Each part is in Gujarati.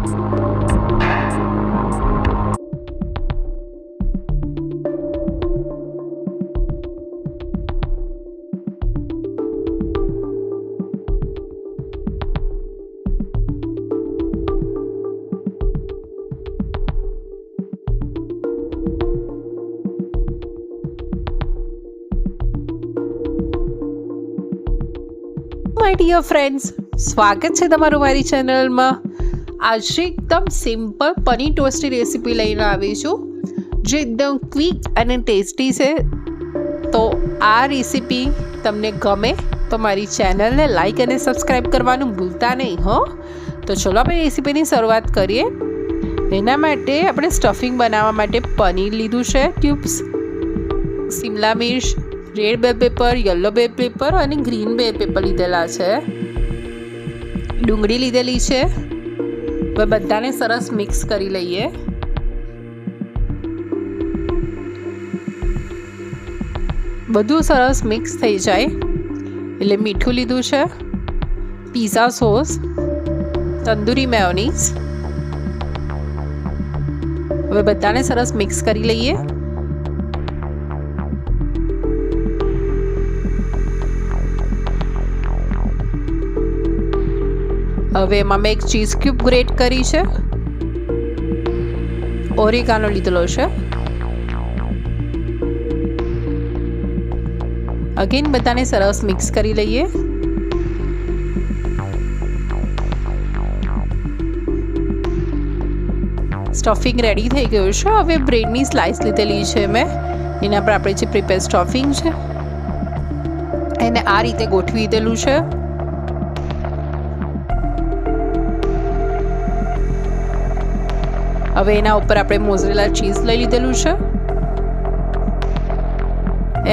માય ડિયર ફ્રેન્ડ્સ, સ્વાગત છે તમારું મારી ચેનલમાં. આજે એકદમ સિમ્પલ પનીર ટોસ્ટની રેસીપી લઈને આવી છું, જે એકદમ ક્વિક અને ટેસ્ટી છે. તો આ રેસીપી તમને ગમે તો મારી ચેનલને લાઈક અને સબસ્ક્રાઈબ કરવાનું ભૂલતા નહીં હો. તો ચલો આપણે રેસીપીની શરૂઆત કરીએ. એના માટે આપણે સ્ટફિંગ બનાવવા માટે પનીર લીધું છે ક્યુબ્સ, શિમલા મિર્ચ, રેડ બેલ પેપર, યલો બેલ પેપર અને ગ્રીન બેલ પેપર લીધેલા છે. ડુંગળી લીધેલી છે. હવે બધાને સરસ મિક્સ કરી લઈએ. બધું સરસ મિક્સ થઈ જાય એટલે મીઠું લીધું છે, પિઝા સોસ, તંદૂરી મેયોનીઝ. હવે બધાને સરસ મિક્સ કરી લઈએ. હવે એમાં મેં એક ચીઝ ક્યુબ ગ્રેટ કરી છે, ઓરેગાનો લીધેલો છે. અગેન બધાને સરસ મિક્સ કરી લઈએ. સ્ટફિંગ રેડી થઈ ગયું છે. હવે બ્રેડની સ્લાઇસ લીધેલી છે મેં, એના પર આપણે જે પ્રિપેર સ્ટફિંગ છે એને આ રીતે ગોઠવી દીધેલું છે. હવે એના ઉપર આપણે મોઝરેલા ચીઝ લઈ લીધેલું છે.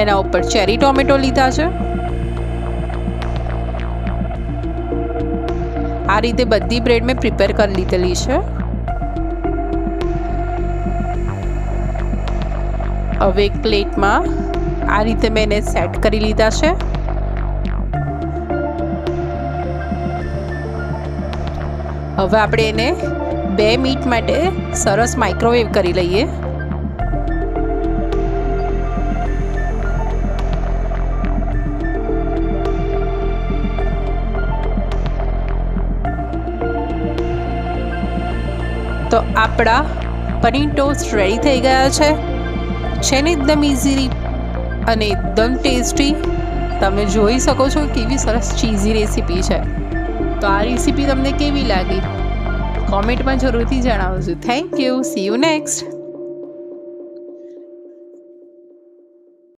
એના ઉપર ચેરી ટોમેટો લીધા છે. આ રીતે બધી બ્રેડ મેં પ્રિપેર કરી લીધેલી છે. હવે એક પ્લેટમાં આ રીતે મેં એને સેટ કરી લીધા છે. હવે આપણે એને 2 મિનિટ માટે સરસ માઇક્રોવેવ કરી લઈએ. તો આપણા પનીર ટોસ્ટ રેડી થઈ ગયા છે ને એકદમ ઇઝી અને એકદમ ટેસ્ટી. તમે જોઈ શકો છો કેવી સરસ ચીઝી રેસીપી છે. તો આ રેસીપી તમને કેવી લાગી કોમેન્ટમાં જરૂરથી જણાવજો. Thank you. C you next.